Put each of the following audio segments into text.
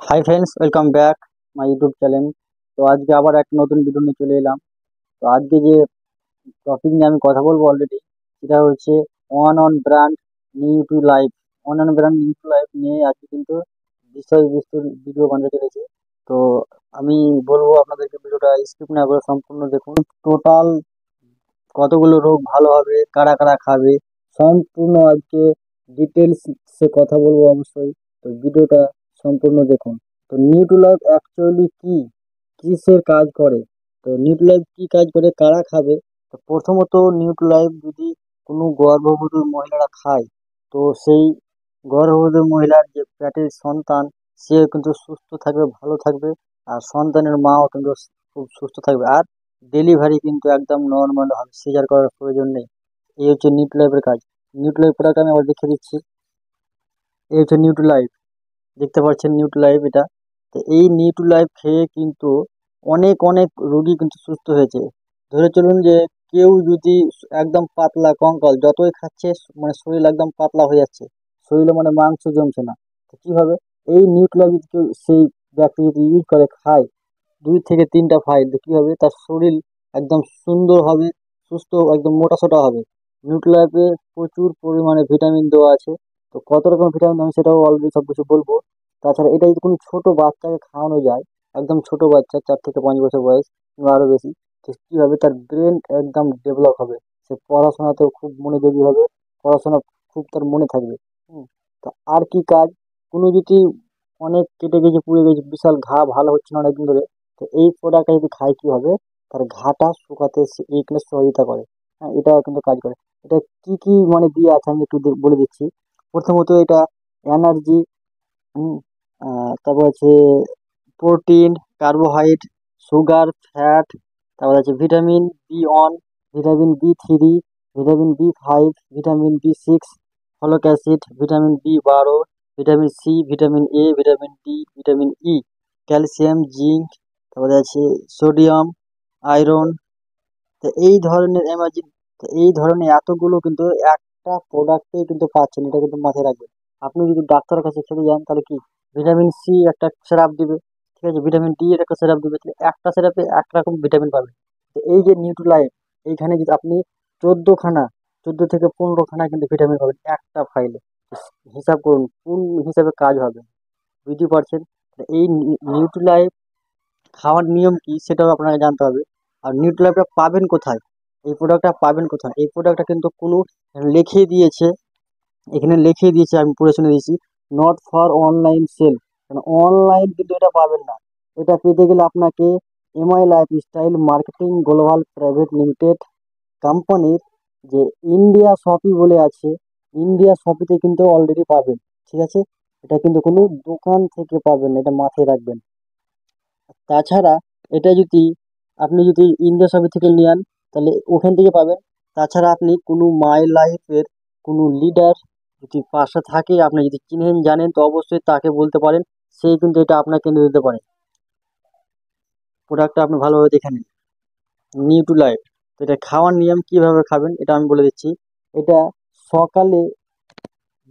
Hi friends, welcome back my YouTube channel. তো আজকে আবার একটা নতুন ভিডিও নিয়ে চলে এলাম। তো আজকে যে টপিক নিয়ে আমি কথা বলবো অলরেডি, সেটা হচ্ছে one on brand new to life. One on brand new to life নিয়ে আজকে কিন্তু বিষয় বিস্তর ভিডিও বানাতে চলেছে। তো আমি বলবো আপনাদেরকে ভিডিওটা স্কিপ না করে সম্পূর্ণ দেখুন। টোটাল কতগুলো রোগ ভালো হবে, কারা কারা খাবে, সম্পূর্ণ আজকে ডিটেলস সে কথা বলবো অবশ্যই। তো ভিডিওটা সম্পূর্ণ দেখুন। তো নিউট্রিলাইফ অ্যাকচুয়ালি কি, কিসের কাজ করে, তো নিউট্রিলাইফ কি কাজ করে, কারা খাবে। তো প্রথমত নিউট্রিলাইফ যদি কোনো গর্ভবতী মহিলারা খায়, তো সেই গর্ভবতী মহিলার যে পেটের সন্তান, সে কিন্তু সুস্থ থাকবে, ভালো থাকবে। আর সন্তানের মাও কিন্তু খুব সুস্থ থাকবে। আর ডেলিভারি কিন্তু একদম নর্মাল হবে, সিজার করার প্রয়োজন নেই। এই হচ্ছে নিউট্রিলাইফের কাজ। নিউট্রিলাইফ প্রোডাক্ট আমি আবার দেখিয়ে দিচ্ছি। এই হচ্ছে নিউট্রিলাইফ, দেখতে পাচ্ছেন নিউট্রিলাইফ এটা। তো এই নিউট্রিলাইফ খেয়ে কিন্তু অনেক অনেক রোগী কিন্তু সুস্থ হয়েছে। ধরে চলুন যে কেউ যদি একদম পাতলা কঙ্কাল, যতই খাচ্ছে মানে শরীর একদম পাতলা হয়ে যাচ্ছে, শরীরে মানে মাংস জমছে না, তো কি হবে? এই নিউট্রিলাইফ যদি কেউ সেই ব্যক্তি যদি ইউজ করে, খায় 2 থেকে 3টা ফাইল, তো কি হবে? তার শরীর একদম সুন্দর হবে, সুস্থ, একদম মোটাসোটা হবে। নিউট্রিলাইফে প্রচুর পরিমাণে ভিটামিন দেওয়া আছে। তো কত রকম ভিটামিন আমি সেটাও অলরেডি সব কিছু বলবো। তাছাড়া এটা যদি কোনো ছোট বাচ্চাকে খাওয়ানো যায়, একদম ছোট বাচ্চা 4 থেকে 5 বছর বয়স কিংবা আরো বেশি, তো কি হবে? তার ব্রেন একদম ডেভেলপ হবে, সে পড়াশোনাতেও খুব মনোযোগী হবে, পড়াশোনা খুব তার মনে থাকবে। হুম। তো আর কি কাজ? কোনো যদি অনেক কেটে গেছে, পুড়ে গেছে, বিশাল ঘা ভালো হচ্ছে না অনেকদিন ধরে, তো এই প্রোডাক্টটা যদি খায় কি হবে? তার ঘাটা শুকাতে এইখানে সহযোগিতা করে। হ্যাঁ, এটা কিন্তু কাজ করে। এটা কি কি মানে দিয়ে আছে আমি একটু বলে দিচ্ছি। প্রথমত এটা এনার্জি, তারপর আছে প্রোটিন, কার্বোহাইড্রেট, সুগার, ফ্যাট, তারপর আছে vitamin B1, vitamin B3, vitamin B5, vitamin B6, folic acid, vitamin B12, vitamin C, vitamin A, vitamin D, vitamin E, calcium, zinc, তারপরে আছে সোডিয়াম, আয়রন। তো এই ধরনের এমার্জি, তো এই ধরনের এতগুলো কিন্তু একটা প্রোডাক্টে কিন্তু পাচ্ছেন, এটা কিন্তু মাথায় রাখবেন। আপনি যদি ডাক্তারের কাছে খেতে যান, তাহলে কি ভিটামিন C একটা সিরাপ দিবে, ঠিক আছে, ভিটামিন D এর একটা সিরাপ দিবে, তাহলে একটা সিরাপে একরকম ভিটামিন পাবেন। তো এই যে নিউট্রিলাইট, এইখানে যদি আপনি 14খানা, 14 থেকে 15খানা কিন্তু ভিটামিন পাবেন একটা ফাইলে। হিসাব করুন কোন হিসাবে কাজ হবে, বুঝতে পারছেন? তো এই নিউট্রিলাইট খাওয়ার নিয়ম কি সেটাও আপনাকে জানতে হবে। আর নিউট্রিলাইটটা পাবেন কোথায়, এই প্রোডাক্টটা পাবেন কোথায়? এই প্রোডাক্টটা কিন্তু কোনো লিখে দিয়েছে, এখানে লিখে দিয়েছে, আমি পড়ে শুনে দিয়েছি, not for online sale. Online কিন্তু এটা পাবেন না। এটা পেতে গেলে আপনাকে MI lifestyle marketing global private limited কোম্পানির যে ইন্ডিয়া শপি বলে আছে, ইন্ডিয়া শপিতে কিন্তু অলরেডি পাবেন, ঠিক আছে? এটা কিন্তু কোনো দোকান থেকে পাবেন না, এটা মাথায় রাখবেন। তাছাড়া এটা যদি আপনি যদি ইন্ডিয়া শপি থেকে নেন, তাহলে ওখান থেকে পাবেন। তাছাড়া আপনি কোনো মাই লাইফের কোনো লিডার যদি পাশে থাকে, আপনি যদি চিনেন জানেন, তো অবশ্যই তাকে বলতে পারেন, সেই কিন্তু এটা আপনাকে এনে দিতে পারে। প্রোডাক্টটা আপনি ভালোভাবে দেখে নিন, নিউ টু লাইফ। তো এটা খাওয়ার নিয়ম কিভাবে খাবেন এটা আমি বলে দিচ্ছি। এটা সকালে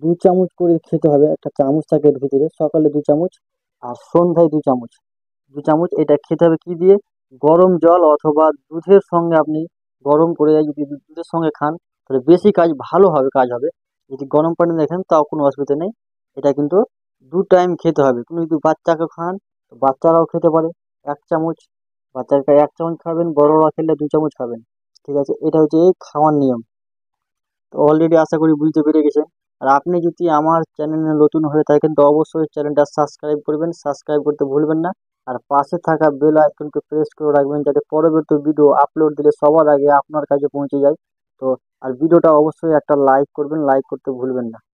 2 চামচ করে খেতে হবে, একটা চামচ থাকে এর ভিতরে, সকালে 2 চামচ, আর সন্ধ্যায় 2 চামচ। 2 চামচ এটা খেতে হবে কি দিয়ে? গরম জল অথবা দুধের সঙ্গে আপনি গরম করে যদি দুধের সঙ্গে খান, তাহলে বেশি কাজ ভালো হবে, কাজ হবে। যদি গরম পানি দেখেন তাও কোনো অসুবিধা নেই। এটা কিন্তু 2 টাইম খেতে হবে। কোনো যদি বাচ্চাকে খান, তো বাচ্চারাও খেতে পারে 1 চামচ। বাচ্চাকে 1 চামচ খাবেন, বড়রা খেলে 2 চামচ খাবেন, ঠিক আছে? এটা হচ্ছে এই খাওয়ার নিয়ম। তো অলরেডি আশা করি বুঝতে পেরে গেছেন। আর আপনি যদি আমার চ্যানেলে নতুন হয়ে থাকেন, তো অবশ্যই চ্যানেলটা সাবস্ক্রাইব করবেন, সাবস্ক্রাইব করতে ভুলবেন না। আর পাশে থাকা বেল আইকনকে প্রেস করে রাখবেন, যাতে পরবর্তী ভিডিও আপলোড দিলে সবার আগে আপনার কাছে পৌঁছে যায়। তো আর ভিডিওটা অবশ্যই একটা লাইক করবেন, লাইক করতে ভুলবেন না।